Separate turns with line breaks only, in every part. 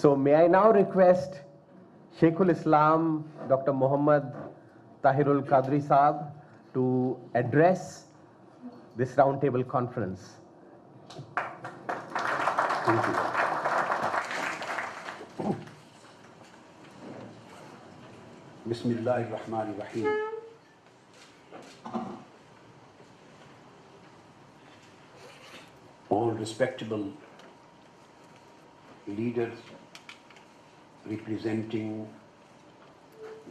So may I now request Shaykh-ul-Islam Dr. Tahir-ul-Qadri Saab to address this roundtable conference.
Thank you. Bismillahir-Rahmanir-Rahim. All respectable leaders representing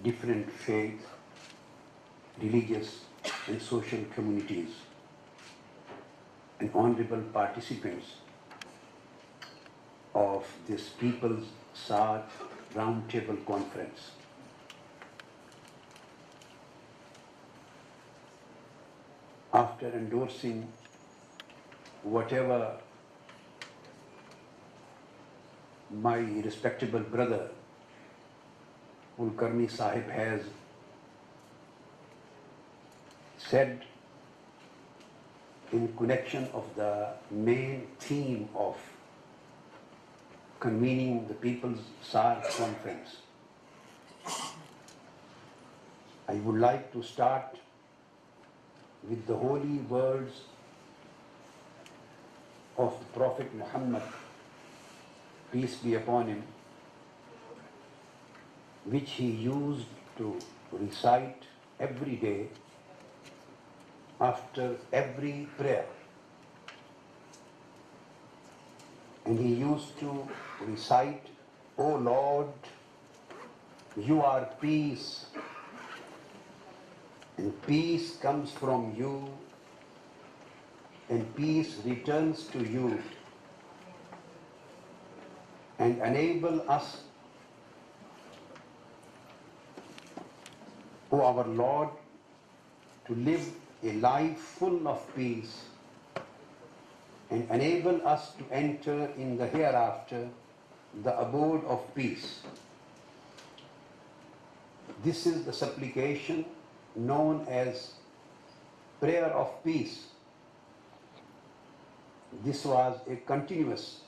different faith, religious and social communities, and honorable participants of this People's SAARC Roundtable Conference. After endorsing whatever my respectable brother Ul-Karni Sahib has said in connection of the main theme of convening the People's SAARC Conference, I would like to start with the holy words of the Prophet Muhammad, peace be upon him, which he used to recite every day after every prayer. And he used to recite, "O Lord, you are peace, and peace comes from you, and peace returns to you, and enable us, O our Lord, to live a life full of peace, and enable us to enter in the hereafter the abode of peace." This is the supplication known as prayer of peace. This was a continuous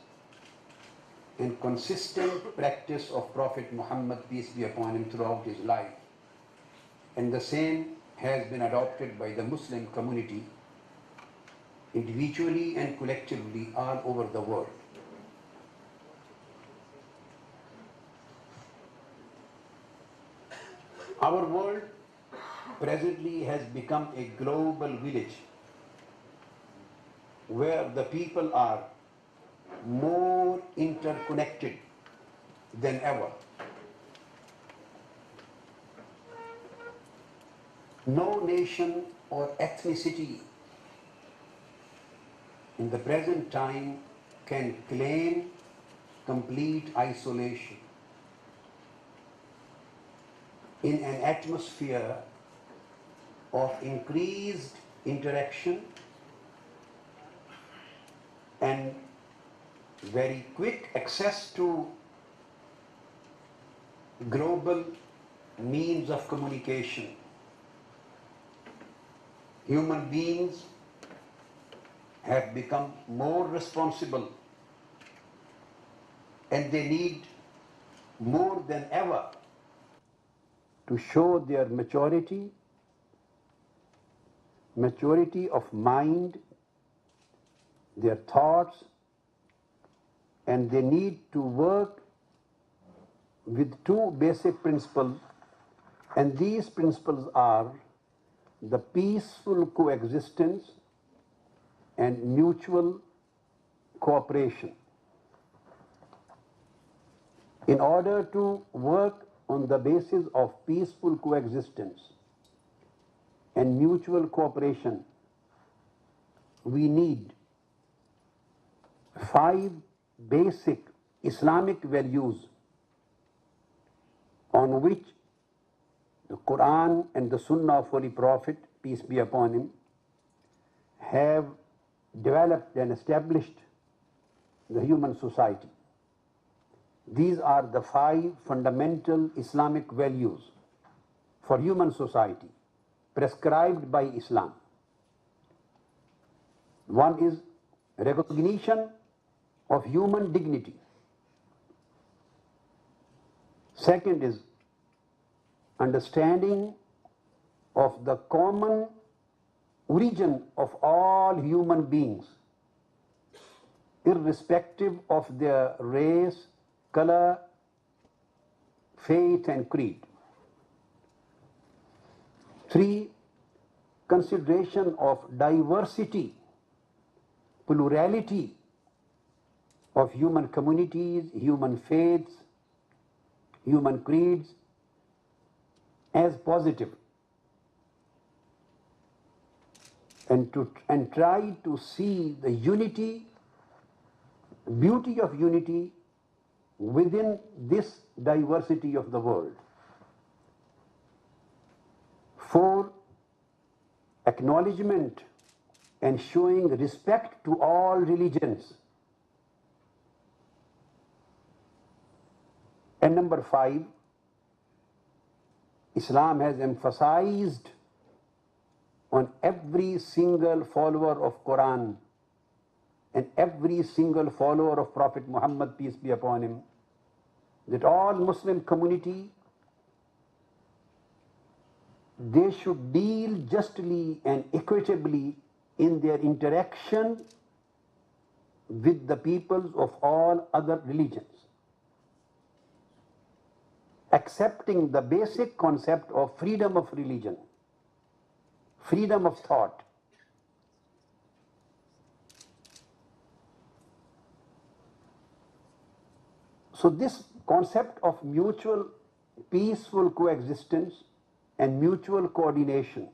and consistent practice of Prophet Muhammad, peace be upon him, throughout his life. And the same has been adopted by the Muslim community individually and collectively all over the world. Our world presently has become a global village where the people are more interconnected than ever. No nation or ethnicity in the present time can claim complete isolation in an atmosphere of increased interaction and very quick access to global means of communication. Human beings have become more responsible, and they need more than ever to show their maturity of mind, their thoughts, and they need to work with two basic principles, and these principles are the peaceful coexistence and mutual cooperation. In order to work on the basis of peaceful coexistence and mutual cooperation, we need 5 basic Islamic values on which the Quran and the Sunnah of Holy Prophet, peace be upon him, have developed and established the human society. These are the 5 fundamental Islamic values for human society prescribed by Islam. One is recognition of human dignity. Second is understanding of the common origin of all human beings, irrespective of their race, color, faith, and creed. 3, consideration of diversity, plurality of human communities, human faiths, human creeds as positive, and try to see the unity, beauty of unity within this diversity of the world. 4, acknowledgement and showing respect to all religions. And number 5, Islam has emphasized on every single follower of Quran and every single follower of Prophet Muhammad, peace be upon him, that all Muslim community, they should deal justly and equitably in their interaction with the peoples of all other religions, accepting the basic concept of freedom of religion, freedom of thought. So this concept of mutual peaceful coexistence and mutual coordination,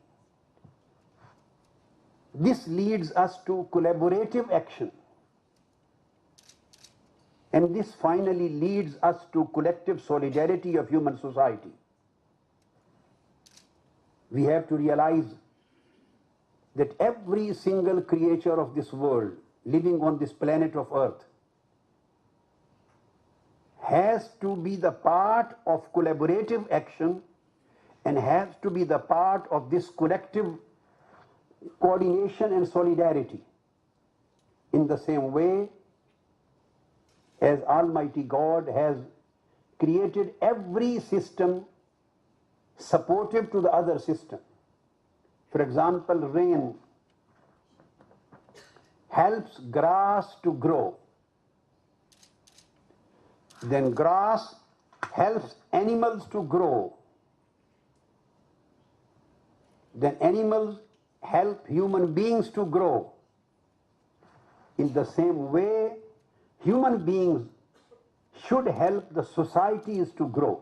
this leads us to collaborative action, and this finally leads us to collective solidarity of human society. We have to realize that every single creature of this world living on this planet of Earth has to be the part of collaborative action and has to be the part of this collective coordination and solidarity. In the same way as Almighty God has created every system supportive to the other system. For example, rain helps grass to grow. Then grass helps animals to grow. Then animals help human beings to grow. In the same way, human beings should help the societies to grow.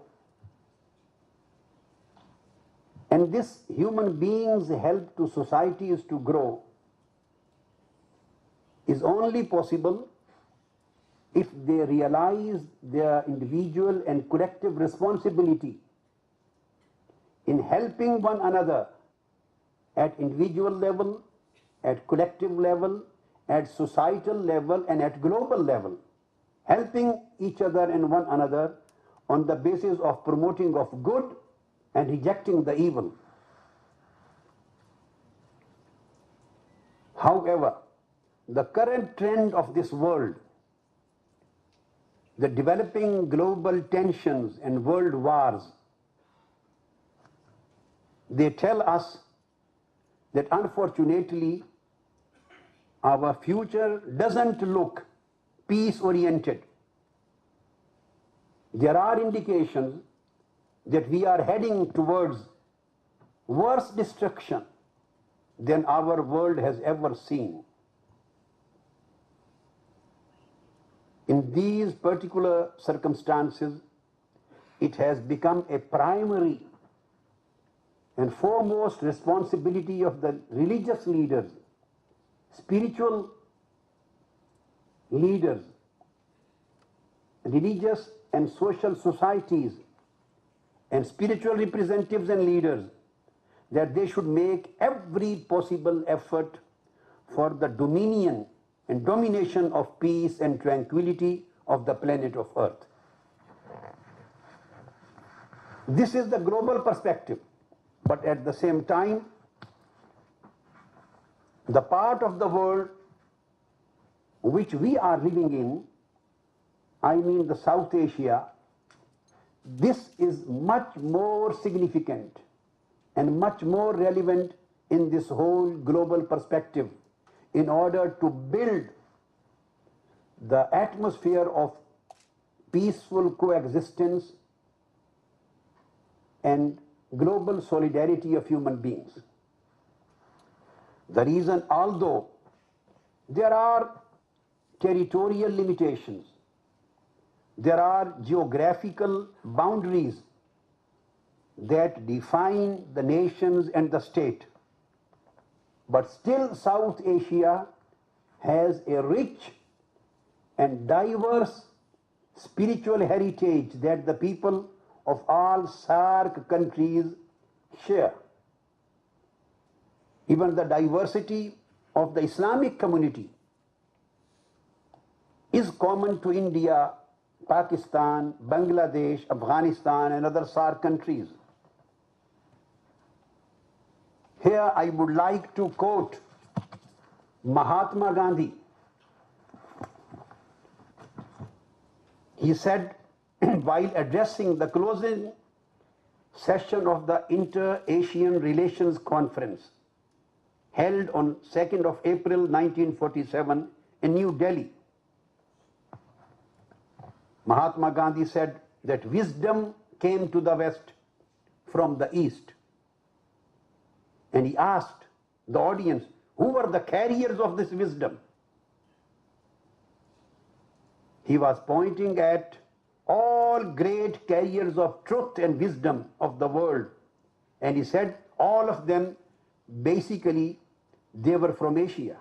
And this human beings' help to societies to grow is only possible if they realize their individual and collective responsibility in helping one another at individual level, at collective level, at societal level, and at global level, helping each other and one another on the basis of promoting of good and rejecting the evil. However, the current trend of this world, the developing global tensions and world wars, they tell us that unfortunately our future doesn't look peace-oriented. There are indications that we are heading towards worse destruction than our world has ever seen. In these particular circumstances, it has become a primary and foremost responsibility of the religious leaders, spiritual leaders, religious and social societies, and spiritual representatives and leaders, that they should make every possible effort for the dominion and domination of peace and tranquility of the planet of Earth. This is the global perspective, but at the same time, the part of the world which we are living in, I mean the South Asia, this is much more significant and much more relevant in this whole global perspective in order to build the atmosphere of peaceful coexistence and global solidarity of human beings. The reason, although there are territorial limitations, there are geographical boundaries that define the nations and the state, but still South Asia has a rich and diverse spiritual heritage that the people of all SAARC countries share. Even the diversity of the Islamic community is common to India, Pakistan, Bangladesh, Afghanistan, and other SAARC countries. Here I would like to quote Mahatma Gandhi. He said, while addressing the closing session of the Inter-Asian Relations Conference held on 2nd of April 1947 in New Delhi, Mahatma Gandhi said that wisdom came to the West from the East. And he asked the audience, who were the carriers of this wisdom? He was pointing at all great carriers of truth and wisdom of the world. And he said all of them, basically, they were from Asia.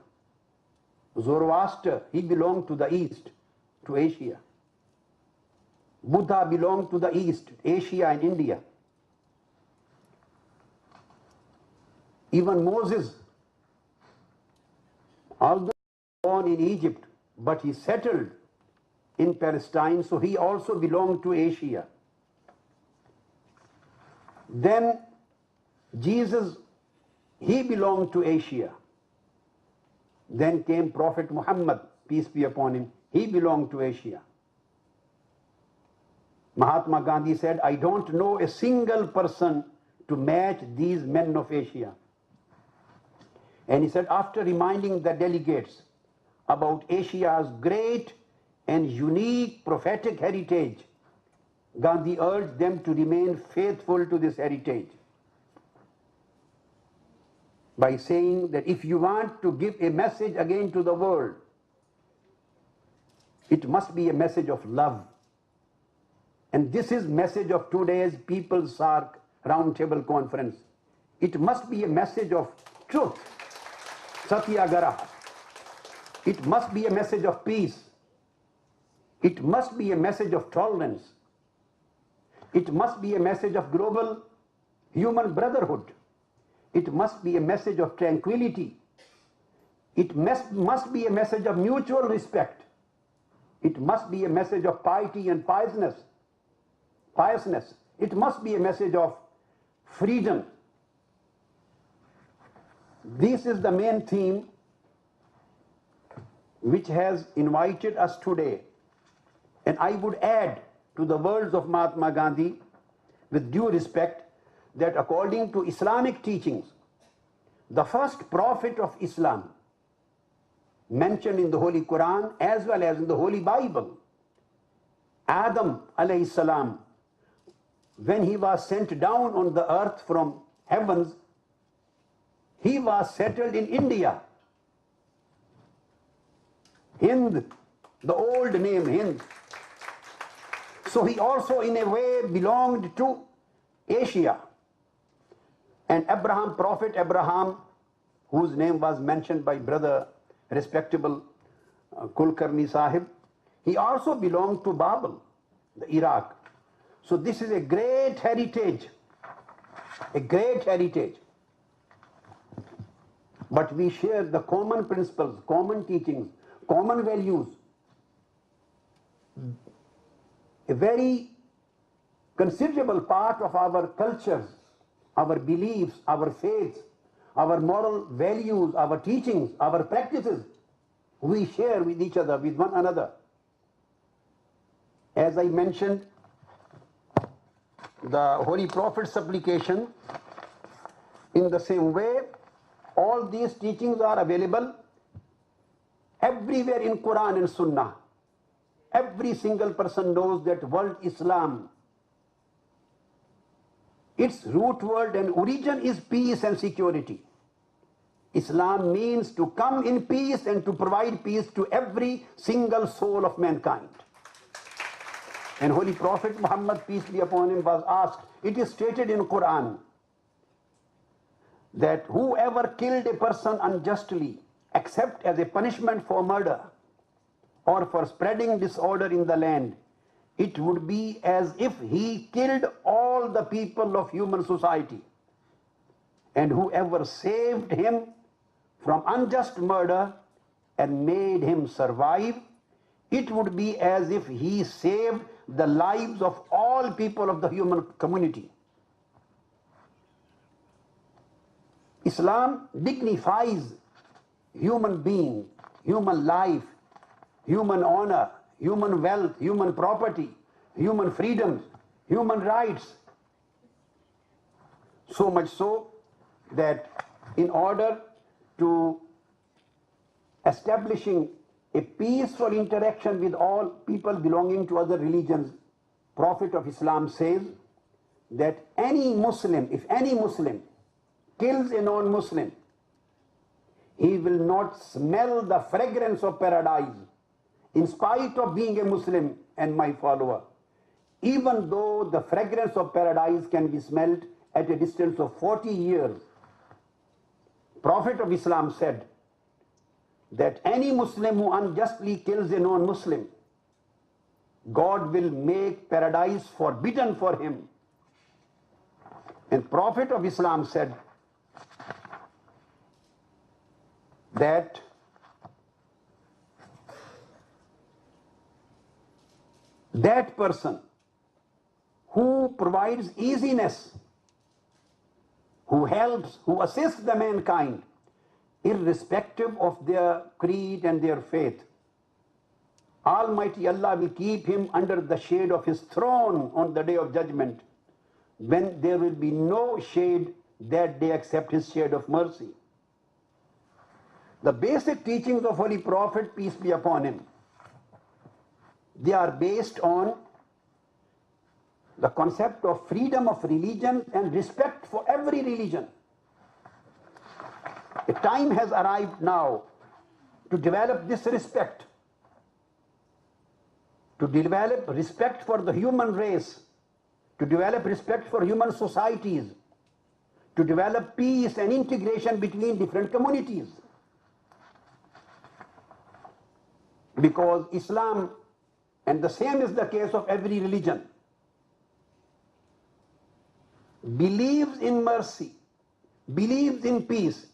Zoroaster, he belonged to the East, to Asia. Buddha belonged to the East, Asia and India. Even Moses, although born in Egypt, but he settled in Palestine, so he also belonged to Asia. Then Jesus, he belonged to Asia. Then came Prophet Muhammad, peace be upon him, he belonged to Asia. Mahatma Gandhi said, I don't know a single person to match these men of Asia. And he said, after reminding the delegates about Asia's great and unique prophetic heritage, Gandhi urged them to remain faithful to this heritage by saying that if you want to give a message again to the world, it must be a message of love. And this is message of today's People's SAARC Roundtable Conference. It must be a message of truth, Satyagraha. It must be a message of peace. It must be a message of tolerance. It must be a message of global human brotherhood. It must be a message of tranquility. It must be a message of mutual respect. It must be a message of piety and piousness. It must be a message of freedom. This is the main theme which has invited us today. And I would add to the words of Mahatma Gandhi, with due respect, that according to Islamic teachings, the first prophet of Islam, mentioned in the Holy Quran as well as in the Holy Bible, Adam alayhi salam, when he was sent down on the earth from heavens, he was settled in India. Hind, the old name Hind. So he also in a way belonged to Asia. And Abraham, Prophet Abraham, whose name was mentioned by brother respectable Kulkarni Sahib, he also belonged to Babel, the Iraq. So this is a great heritage, a great heritage. But we share the common principles, common teachings, common values. A very considerable part of our cultures, our beliefs, our faiths, our moral values, our teachings, our practices, we share with each other, with one another. As I mentioned, the Holy Prophet's supplication, in the same way, all these teachings are available everywhere in Quran and Sunnah. Every single person knows that word Islam, its root word and origin is peace and security. Islam means to come in peace and to provide peace to every single soul of mankind. And Holy Prophet Muhammad, peace be upon him, was asked, it is stated in Quran that whoever killed a person unjustly, except as a punishment for murder or for spreading disorder in the land, it would be as if he killed all the people of human society. And whoever saved him from unjust murder and made him survive, it would be as if he saved the lives of all people of the human community. Islam dignifies human being, human life, human honor, human wealth, human property, human freedoms, human rights. So much so that in order to establishing a peaceful interaction with all people belonging to other religions, Prophet of Islam says that any Muslim, if any Muslim kills a non-Muslim, he will not smell the fragrance of paradise in spite of being a Muslim and my follower, even though the fragrance of paradise can be smelled at a distance of 40 years. Prophet of Islam said that any Muslim who unjustly kills a non-Muslim, God will make paradise forbidden for him. And Prophet of Islam said that that person who provides easiness, who helps, who assists the mankind, irrespective of their creed and their faith, Almighty Allah will keep him under the shade of His throne on the day of judgment, when there will be no shade that day except His shade of mercy. The basic teachings of Holy Prophet, peace be upon him, they are based on the concept of freedom of religion and respect for every religion. A time has arrived now to develop this respect, to develop respect for the human race, to develop respect for human societies, to develop peace and integration between different communities. Because Islam, and the same is the case of every religion, believes in mercy, believes in peace,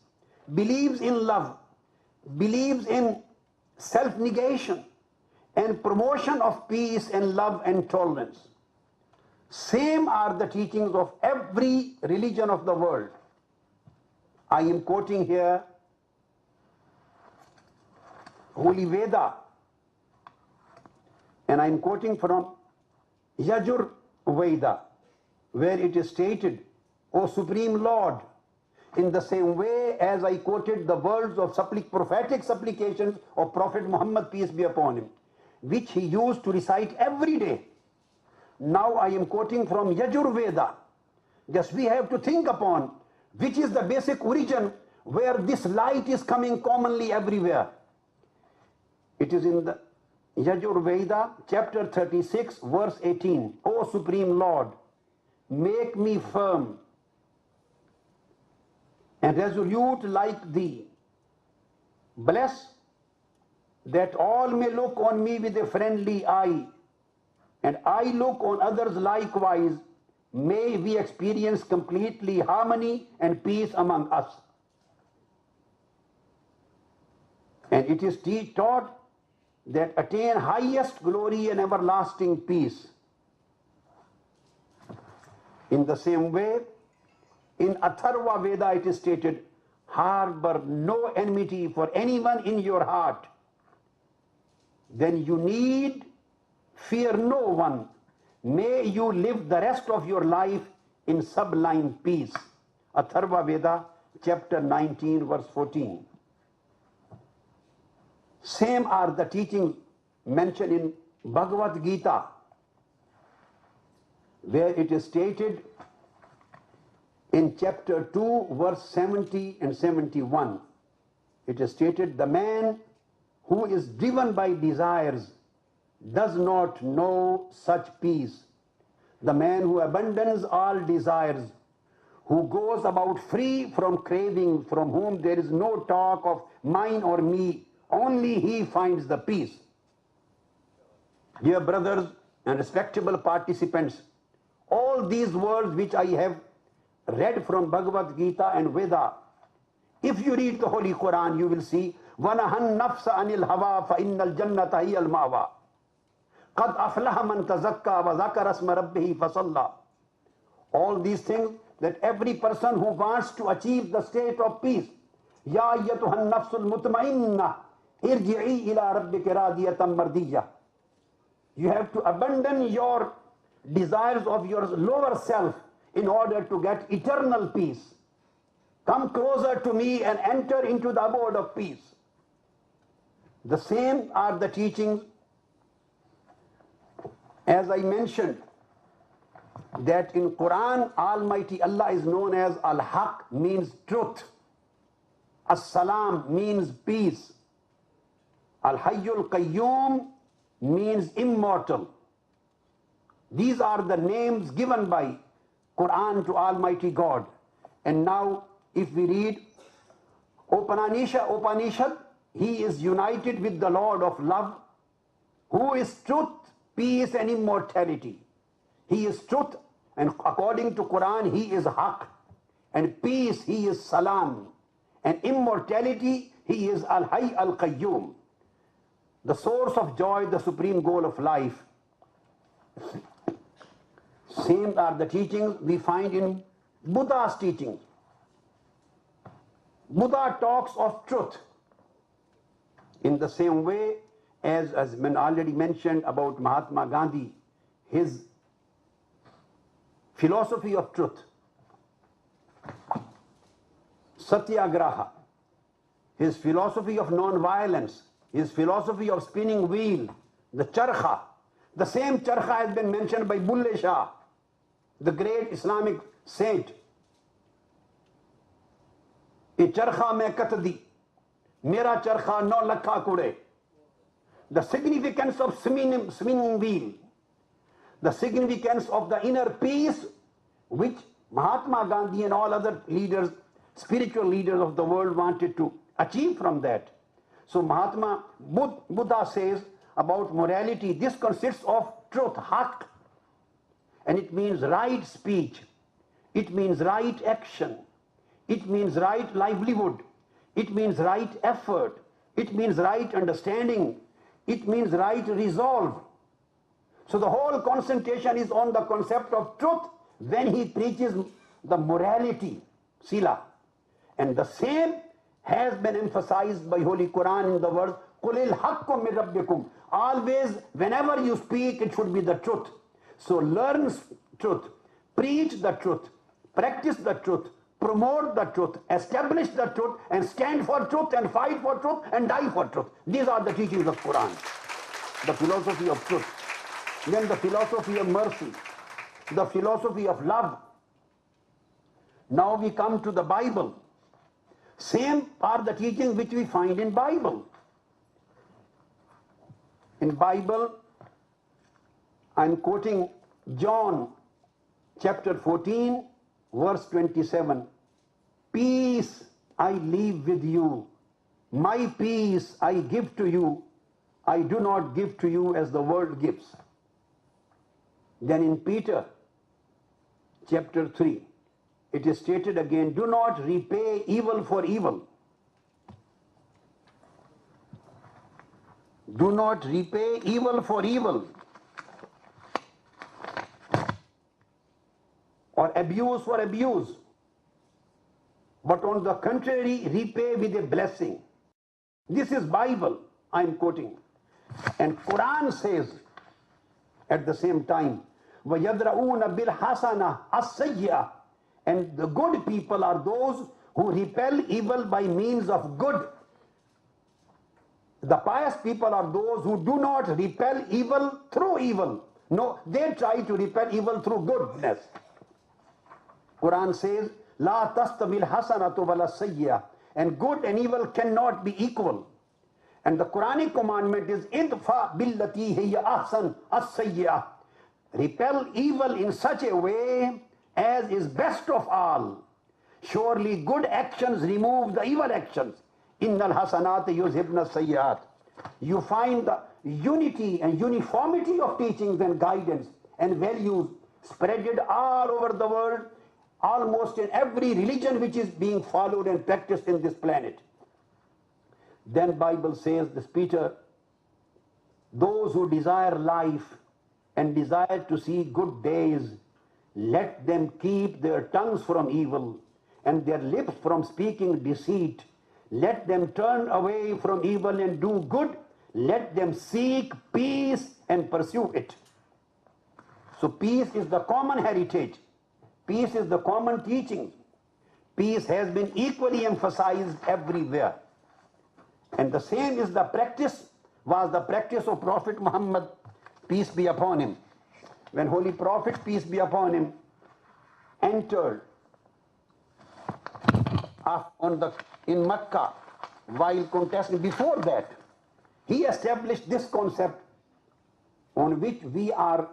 believes in love, believes in self-negation and promotion of peace and love and tolerance. Same are the teachings of every religion of the world. I am quoting here Holy Veda, and I am quoting from Yajur Veda, where it is stated, O Supreme Lord, in the same way as I quoted the words of prophetic supplications of Prophet Muhammad, peace be upon him, which he used to recite every day. Now I am quoting from Yajur Veda. Just we have to think upon which is the basic origin where this light is coming commonly everywhere. It is in the Yajur Veda, chapter 36, verse 18. O Supreme Lord, make me firm and resolute like thee. Bless that all may look on me with a friendly eye, and I look on others likewise. May we experience completely harmony and peace among us. And it is taught that attain highest glory and everlasting peace. In the same way, in Atharva Veda it is stated, harbor no enmity for anyone in your heart. Then you need fear no one, May you live the rest of your life in sublime peace. Atharva Veda, chapter 19, verse 14. Same are the teachings mentioned in Bhagavad Gita, where it is stated in chapter 2, verse 70 and 71. It is stated, the man who is driven by desires does not know such peace. The man who abandons all desires, who goes about free from craving, from whom there is no talk of mine or me, only he finds the peace. Dear brothers and respectable participants, all these words which I have read from Bhagavad Gita and Veda, if you read the Holy Quran, you will see, وَنَهَا النَّفْسَ عَنِ الْهَوَى فَإِنَّ الْجَنَّةَ هِيَ الْمَأْوَى قَدْ أَفْلَحَ مَنْ تَزَكَّى وَذَكَرَ اسْمَ رَبِّهِ فَصَلَّى. All these things that every person who wants to achieve the state of peace, يَا أَيَّتُهَا النَّفْسُ الْمُطْمَئِنَّةُ ارْجِعِي إِلَىٰ رَبِّكِ رَاضِيَةً مَرْضِيَّةً. You have to abandon your desires of your lower self in order to get eternal peace. Come closer to me and enter into the abode of peace. The same are the teachings, as I mentioned, that in Quran, Almighty Allah is known as Al-Haq, means truth. As-Salam means peace. Al-Hayyul Qayyum means immortal. These are the names given by Quran to Almighty God. And now if we read Upanishad, he is united with the Lord of love, who is truth, peace and immortality. He is truth, and according to Quran, he is Haq. And peace, he is Salam. And immortality, he is Al-Hayy Al-Qayyum. The source of joy, the supreme goal of life. Same are the teachings we find in Buddha's teachings. Buddha talks of truth in the same way as been already mentioned about Mahatma Gandhi, his philosophy of truth. Satyagraha, his philosophy of non-violence, his philosophy of spinning wheel, the charkha. The same charkha has been mentioned by Bulle Shah, the great Islamic saint. E charkha mein katdi, mera charkha no lakha kude. The significance of spinning wheel, the significance of the inner peace which Mahatma Gandhi and all other leaders, spiritual leaders of the world wanted to achieve from that. So Buddha says about morality, this consists of truth, haq, and it means right speech, it means right action, it means right livelihood, it means right effort, it means right understanding, it means right resolve. So the whole concentration is on the concept of truth when he preaches the morality, sila. And the same has been emphasized by Holy Quran in the verse, قُلِ الْحَقُّ مِنْ رَبِّكُمْ. Always, whenever you speak, it should be the truth. So learn truth, preach the truth, practice the truth, promote the truth, establish the truth, and stand for truth, and fight for truth, and die for truth. These are the teachings of Quran. The philosophy of truth. Then the philosophy of mercy, the philosophy of love. Now we come to the Bible. Same are the teachings which we find in Bible. In Bible, I'm quoting John chapter 14, verse 27. Peace I leave with you. My peace I give to you. I do not give to you as the world gives. Then in Peter chapter 3, it is stated again, do not repay evil for evil. Do not repay evil for evil, or abuse for abuse, but on the contrary, repay with a blessing. This is Bible I am quoting. And Quran says at the same time, وَيَدْرَؤُونَ بِالْحَسَنَةِ السَّيِّئَةِ. And the good people are those who repel evil by means of good. The pious people are those who do not repel evil through evil. No, they try to repel evil through goodness. Quran says, La tastamil hasanatu wala sayya. And good and evil cannot be equal. And the Quranic commandment is idfa billati hiya ahsan as-sayya. Repel evil in such a way as is best of all. Surely good actions remove the evil actions. Innal hasanat yuzhibna sayyat. You find the unity and uniformity of teachings and guidance and values spreaded all over the world, almost in every religion which is being followed and practiced in this planet. Then Bible says, this Peter, those who desire life and desire to see good days, let them keep their tongues from evil and their lips from speaking deceit. Let them turn away from evil and do good. Let them seek peace and pursue it. So peace is the common heritage. Peace is the common teaching. Peace has been equally emphasized everywhere. And the same is the practice, was the practice of Prophet Muhammad, peace be upon him. When Holy Prophet, peace be upon him, entered in Mecca while contesting, before that, he established this concept on which we are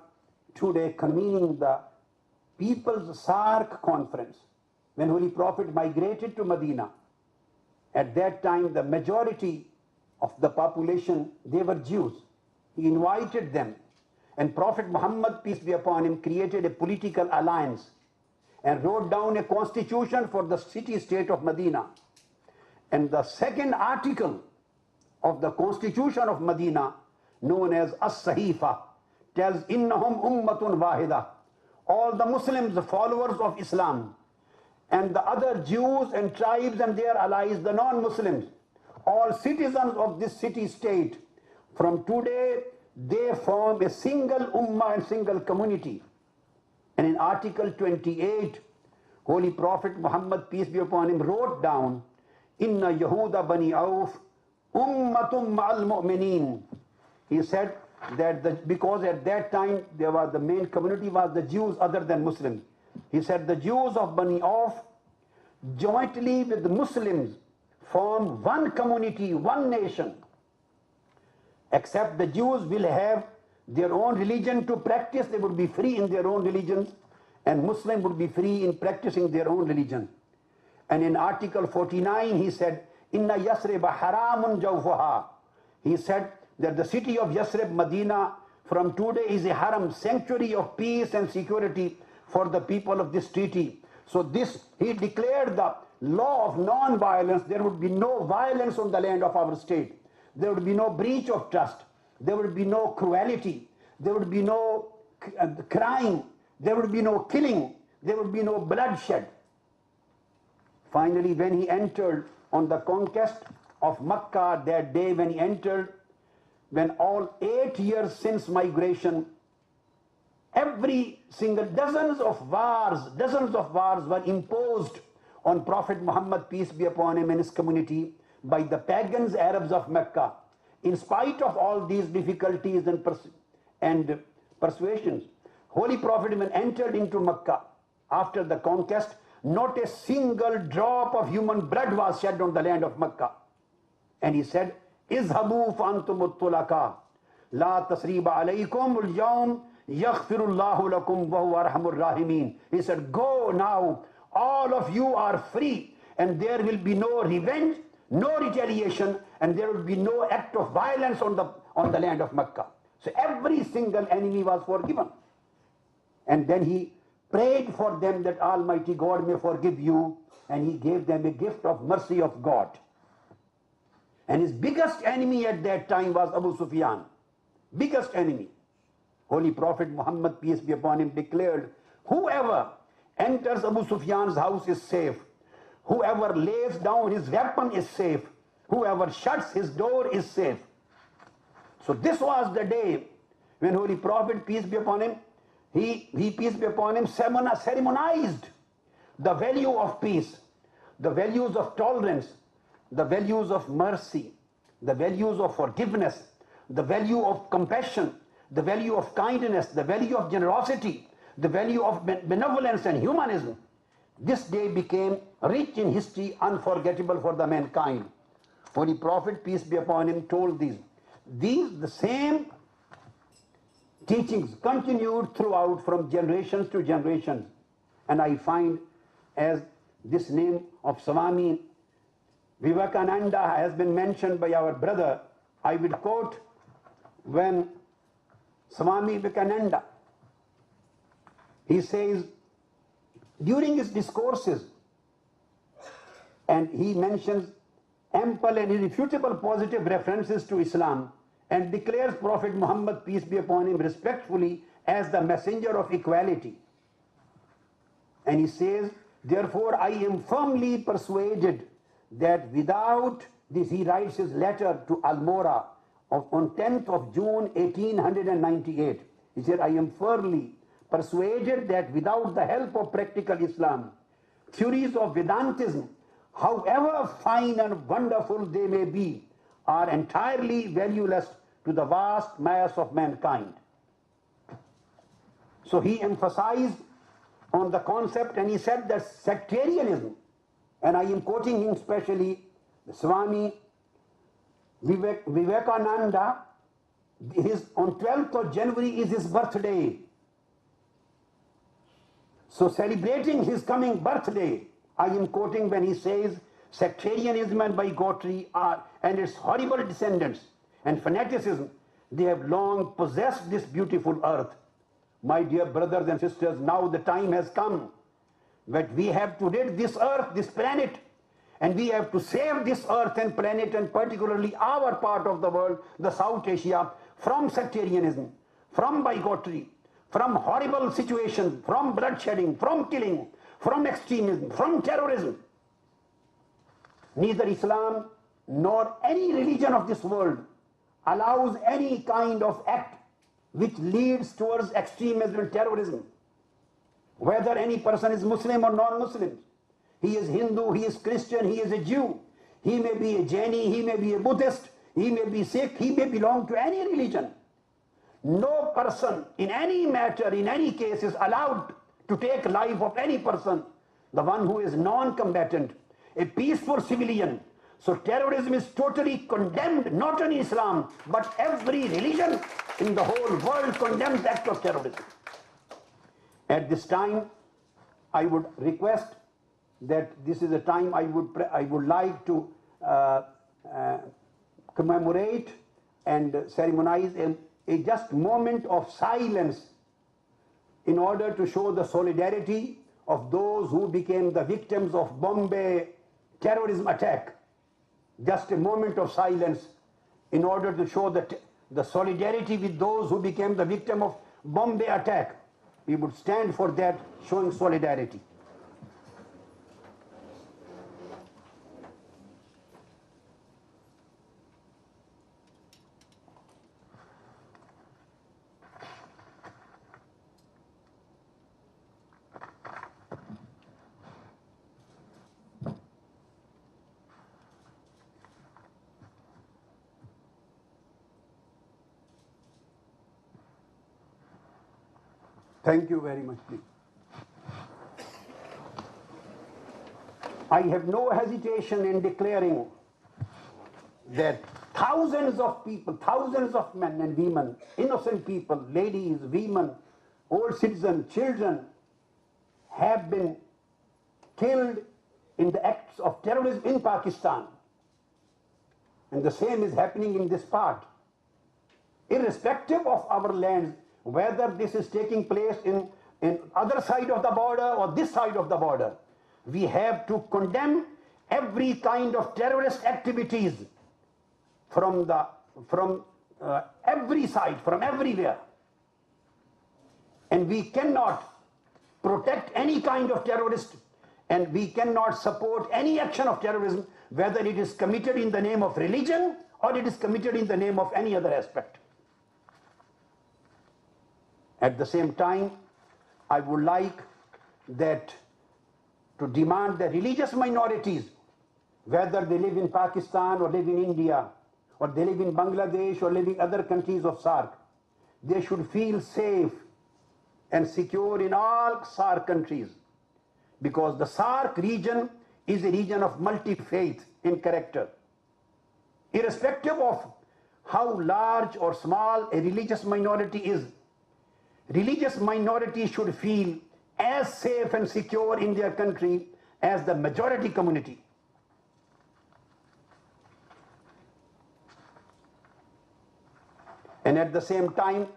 today convening the People's SAARC conference. When Holy Prophet migrated to Medina, at that time the majority of the population, they were Jews. He invited them, and Prophet Muhammad, peace be upon him, created a political alliance and wrote down a constitution for the city-state of Medina. And the second article of the constitution of Medina, known as As-Sahifa, tells Innahum ummatun wahida. All the Muslims, the followers of Islam, and the other Jews and tribes and their allies, the non-Muslims, all citizens of this city-state, from today they form a single ummah and single community. And in Article 28, Holy Prophet Muhammad, peace be upon him, wrote down, Inna Yahuda bani Auf ummatum ma'al mu'mineen. He said that because at that time there was the main community was the Jews other than Muslims. He said the Jews of Bani Auf jointly with the Muslims form one community, one nation. Except the Jews will have their own religion to practice, they would be free in their own religion, and Muslims would be free in practicing their own religion. And in Article 49 he said, Inna Yasriba haramun jawfaha. He said that the city of Yasrib, Medina, from today is a haram, sanctuary of peace and security for the people of this treaty. So this, he declared the law of non-violence. There would be no violence on the land of our state. There would be no breach of trust. There would be no cruelty. There would be no crime. There would be no killing. There would be no bloodshed. Finally, when he entered on the conquest of Mecca, that day when he entered, when all 8 years since migration, every single dozens of wars were imposed on Prophet Muhammad, peace be upon him, and his community by the pagans, Arabs of Mecca. In spite of all these difficulties and persuasions, Holy Prophet when entered into Mecca after the conquest, not a single drop of human blood was shed on the land of Mecca. And he said, Izhabu fa'antum uttulaka, la tasriba alaykum al-yawm yaghfirullahu lakum wa huwa arhamur rahimin. He said, go now, all of you are free, and there will be no revenge, no retaliation, and there will be no act of violence on the land of Mecca. So every single enemy was forgiven. And then he prayed for them that Almighty God may forgive you, and he gave them a gift of mercy of God. And his biggest enemy at that time was Abu Sufyan. Biggest enemy. Holy Prophet Muhammad, peace be upon him, declared, whoever enters Abu Sufyan's house is safe. Whoever lays down his weapon is safe. Whoever shuts his door is safe. So this was the day when Holy Prophet, peace be upon him, he peace be upon him, ceremonized the value of peace, the values of tolerance, the values of mercy, the values of forgiveness, the value of compassion, the value of kindness, the value of generosity, the value of benevolence and humanism. This day became rich in history, unforgettable for the mankind. Holy Prophet, peace be upon him, told the same teachings continued throughout from generations to generations. And I find, as this name of Swami Vivekananda has been mentioned by our brother, I will quote when Swami Vivekananda, he says, during his discourses, and he mentions ample and irrefutable positive references to Islam and declares Prophet Muhammad, peace be upon him, respectfully as the messenger of equality. And he says, therefore I am firmly persuaded that without this, he writes his letter to Almora on 10th of June 1898. He said, I am firmly persuaded that without the help of practical Islam, theories of Vedantism, however fine and wonderful they may be, are entirely valueless to the vast mass of mankind. So he emphasized on the concept, and he said that sectarianism, and I am quoting him specially, Swami Vivekananda, on 12th of January is his birthday. So celebrating his coming birthday, I am quoting when he says, sectarianism and bigotry are, and its horrible descendants, and fanaticism, they have long possessed this beautiful earth. My dear brothers and sisters, now the time has come that we have to rid this earth, this planet, and we have to save this earth and planet, and particularly our part of the world, the South Asia, from sectarianism, from bigotry, from horrible situations, from bloodshedding, from killing, from extremism, from terrorism. Neither Islam nor any religion of this world allows any kind of act which leads towards extremism and terrorism. Whether any person is Muslim or non-Muslim, he is Hindu, he is Christian, he is a Jew, he may be a Jaini, he may be a Buddhist, he may be Sikh, he may belong to any religion. No person in any matter, in any case, is allowed to take life of any person, the one who is non-combatant, a peaceful civilian. So terrorism is totally condemned, not only Islam, but every religion in the whole world condemns the act of terrorism. At this time, I would request that this is a time I would like to commemorate and ceremonize a just moment of silence in order to show the solidarity of those who became the victims of Mumbai terrorism attack. Just a moment of silence in order to show the solidarity with those who became the victim of Mumbai attack. We would stand for that, showing solidarity. Thank you very much, please. I have no hesitation in declaring that thousands of people, thousands of men and women, innocent people, ladies, women, old citizens, children, have been killed in the acts of terrorism in Pakistan. And the same is happening in this part. Irrespective of our lands, whether this is taking place in other side of the border or this side of the border, we have to condemn every kind of terrorist activities from every side, from everywhere. And we cannot protect any kind of terrorist, and we cannot support any action of terrorism, whether it is committed in the name of religion or it is committed in the name of any other aspect. At the same time, I would like that to demand that religious minorities, whether they live in Pakistan or live in India, or they live in Bangladesh or live in other countries of SAARC, they should feel safe and secure in all SAARC countries, because the SAARC region is a region of multi-faith in character. Irrespective of how large or small a religious minority is, religious minorities should feel as safe and secure in their country as the majority community. And at the same time,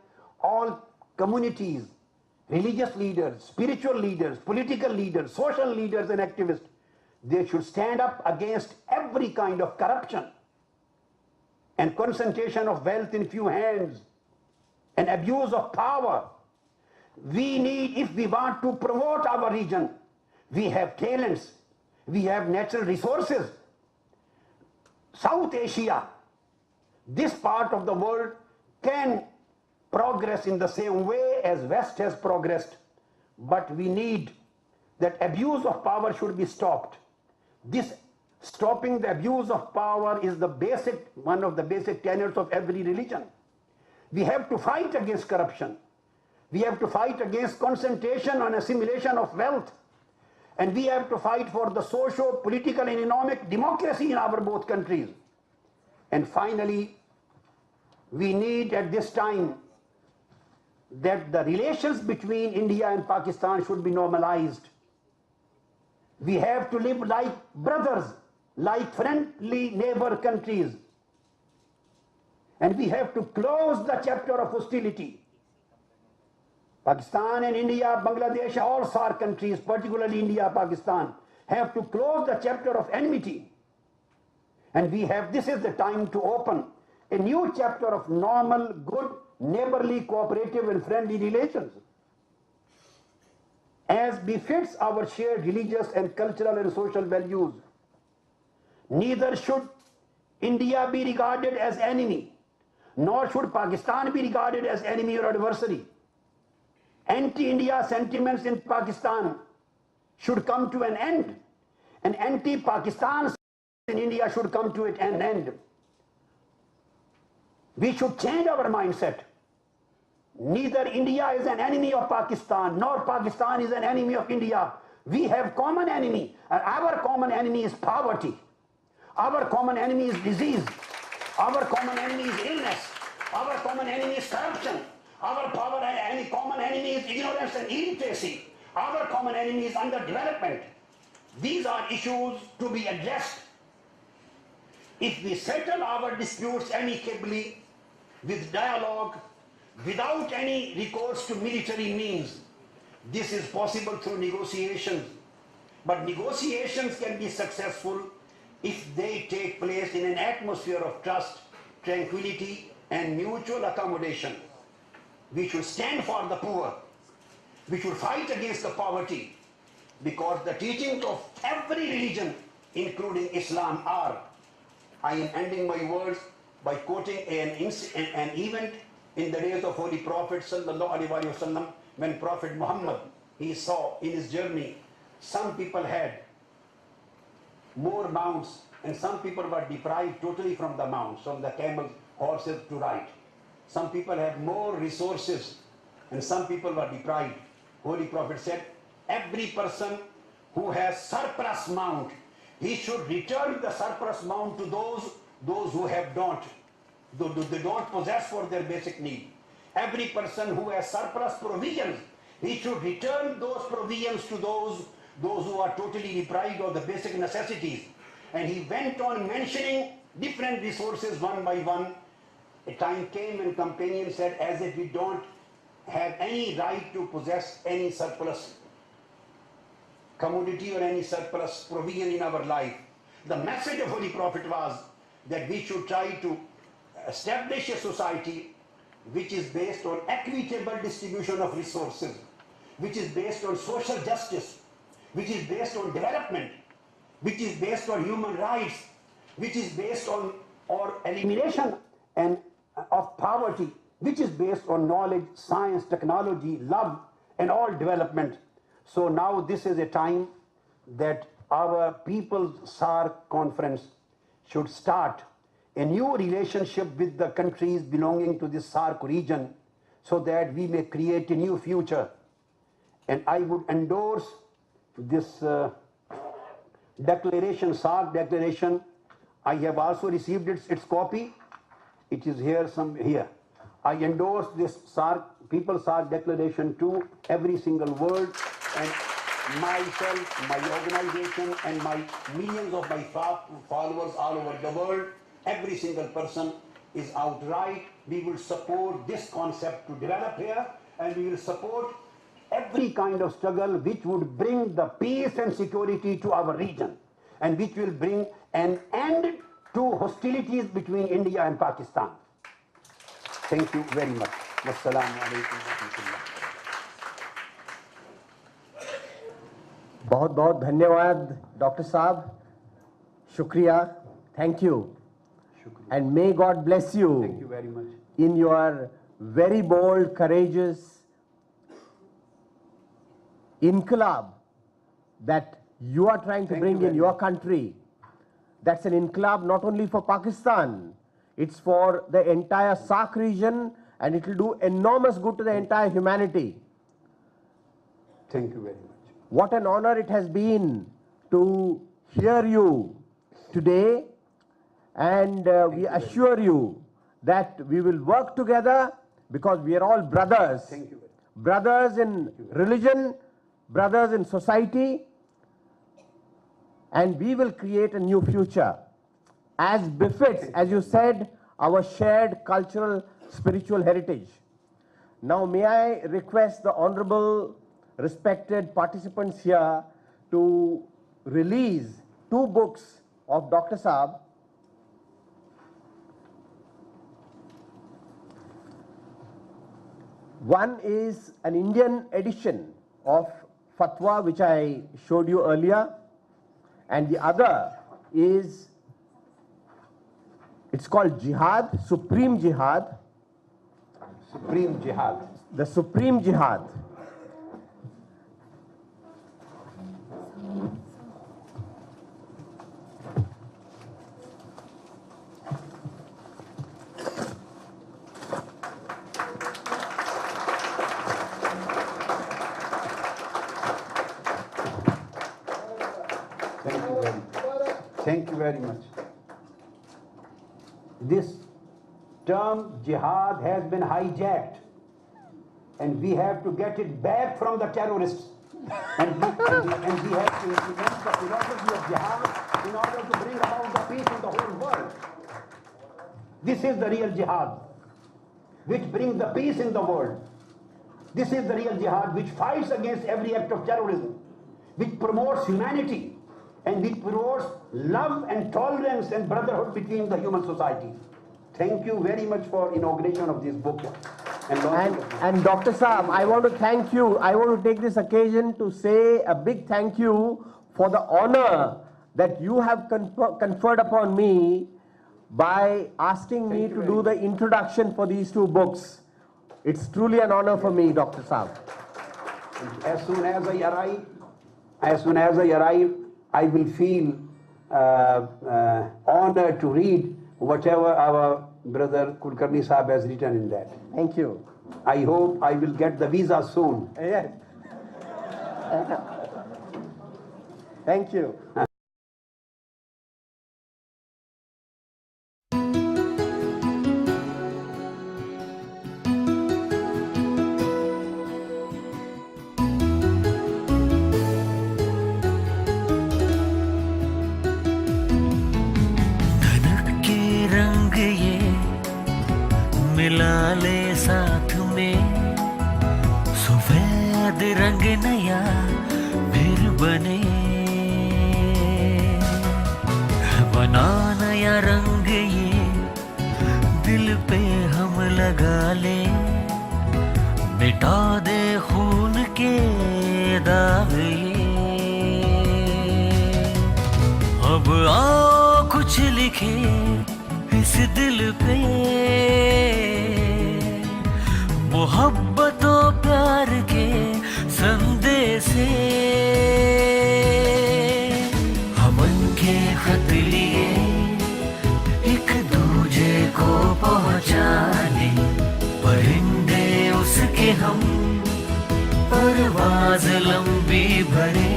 all communities, religious leaders, spiritual leaders, political leaders, social leaders and activists, they should stand up against every kind of corruption and concentration of wealth in few hands and abuse of power. We need, if we want to promote our region, we have talents, we have natural resources. South Asia, this part of the world can progress in the same way as West has progressed, but we need that abuse of power should be stopped. This stopping the abuse of power is the one of the basic tenets of every religion. We have to fight against corruption. We have to fight against concentration and assimilation of wealth. And we have to fight for the socio, political and economic democracy in our both countries. And finally, we need at this time that the relations between India and Pakistan should be normalized. We have to live like brothers, like friendly neighbor countries. And we have to close the chapter of hostility. Pakistan and India, Bangladesh, all SAARC countries, particularly India, Pakistan, have to close the chapter of enmity. And this is the time to open a new chapter of normal, good, neighborly, cooperative and friendly relations, as befits our shared religious and cultural and social values. Neither should India be regarded as enemy, nor should Pakistan be regarded as enemy or adversary. Anti-India sentiments in Pakistan should come to an end, and anti-Pakistan in India should come to an end. We should change our mindset. Neither India is an enemy of Pakistan, nor Pakistan is an enemy of India. We have common enemy, and our common enemy is poverty. Our common enemy is disease. Our common enemy is illness. Our common enemy is corruption. Our common enemy is ignorance and illiteracy. Our common enemy is underdevelopment. These are issues to be addressed. If we settle our disputes amicably with dialogue, without any recourse to military means, this is possible through negotiations. But negotiations can be successful if they take place in an atmosphere of trust, tranquility, and mutual accommodation. We should stand for the poor. We should fight against the poverty, because the teachings of every religion, including Islam, are. I am ending my words by quoting an event in the days of Holy Prophet ﷺ, when Prophet Muhammad, he saw in his journey, some people had more mounts and some people were deprived totally from the mounts, from the camels, horses to ride. Some people had more resources and some people were deprived. Holy Prophet said, every person who has surplus mount, he should return the surplus mount to those who they don't possess for their basic need. Every person who has surplus provisions, he should return those provisions to those who are totally deprived of the basic necessities. And he went on mentioning different resources one by one. A time came when companions said, as if we don't have any right to possess any surplus commodity or any surplus provision in our life. The message of Holy Prophet was that we should try to establish a society which is based on equitable distribution of resources, which is based on social justice, which is based on development, which is based on human rights, which is based on elimination of poverty, which is based on knowledge, science, technology, love, and all development. So now this is a time that our People's SAARC conference should start a new relationship with the countries belonging to this SAARC region so that we may create a new future. And I would endorse this declaration, SAARC declaration. I have also received its copy. It is here, here. I endorse this SAARC, People's SAARC declaration to every single word, and myself, my organization, and my millions of my followers all over the world, every single person is outright. We will support this concept to develop here, and we will support every kind of struggle which would bring the peace and security to our region, and which will bring an end to hostilities between India and Pakistan. Thank you very much. Wassalamu alaikum wa rahmatullah.
बहुत बहुत धन्यवाद doctor साहब, शुक्रिया, thank you, and may God bless you.
Thank you very much.
In your very bold, courageous inqilab that you are trying to bring in your country. That's an inqilab not only for Pakistan, it's for the entire SAARC region, and it will do enormous good to the entire humanity.
Thank you very much.
What an honor it has been to hear you today, and we assure you that we will work together because we are all brothers.
Thank you.
Brothers in religion, brothers in society, and we will create a new future as befits, as you said, our shared cultural, spiritual heritage. Now may I request the honorable, respected participants here to release 2 books of Dr. Saab. One is an Indian edition of Fatwa, which I showed you earlier, and the other is, it's called Jihad, Supreme Jihad.
Supreme Jihad.
The Supreme Jihad.
Thank you very much. This term jihad has been hijacked, and we have to get it back from the terrorists. And we have to implement the philosophy of jihad in order to bring about the peace in the whole world. This is the real jihad, which brings the peace in the world. This is the real jihad, which fights against every act of terrorism, which promotes humanity, and which promotes love and tolerance and brotherhood between the human society. Thank you very much for inauguration of this book.
And Dr. Saab, I want to thank you. I want to take this occasion to say a big thank you for the honor that you have conferred upon me by asking me to do the introduction for these 2 books. It's truly an honor for me, Dr. Saab.
As soon as I arrive, I will feel honored to read whatever our brother Kulkarni Saab has written in that.
Thank you.
I hope I will get the visa soon.
Yes. Thank you.
मिला ले साथ में सफेद रंग नया फिर बने, बना नया रंग ये दिल पे हम लगा ले, मिटा दे खून के दाग ये। अब आओ कुछ लिखे इस दिल पे, हम परवाज़ लंबी भरे,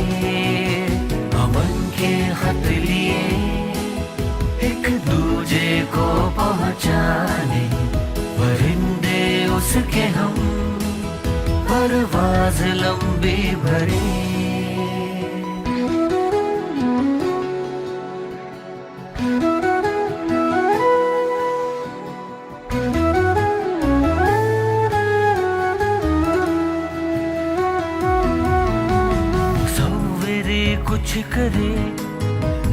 अमन के खत लिए एक दूजे को पहुँचाने, परिंदे उसके हम परवाज़ लंबी भरे। कुछ करे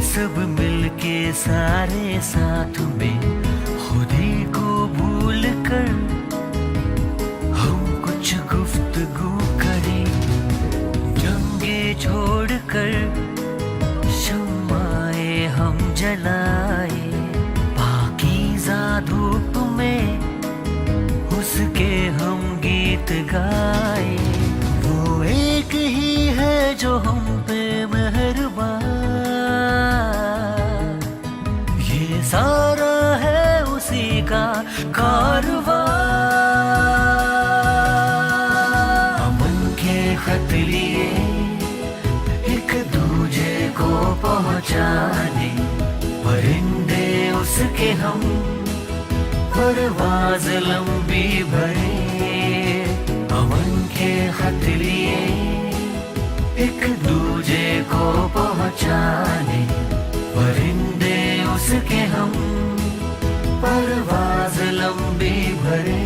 सब मिलके सारे साथ में, खुद ही को भूल कर हम कुछ गुफ्तगू करें, जंगे छोड़ कर शम्माए हम जलाए, पाकीज़ा धूप में उसके हम गीत गाए। वो एक ही है जो हम पे मेहरबान, ये सारा है उसी का कारवां। अमन के खत लिए एक दूजे को पहुँचाने, परिंदे उसके हम परवाज़ लंबी भरे। अमन के खत लिए एक दूजे को पहुँचाने, परिंदे उसके हम परवाज़ लंबी भरे।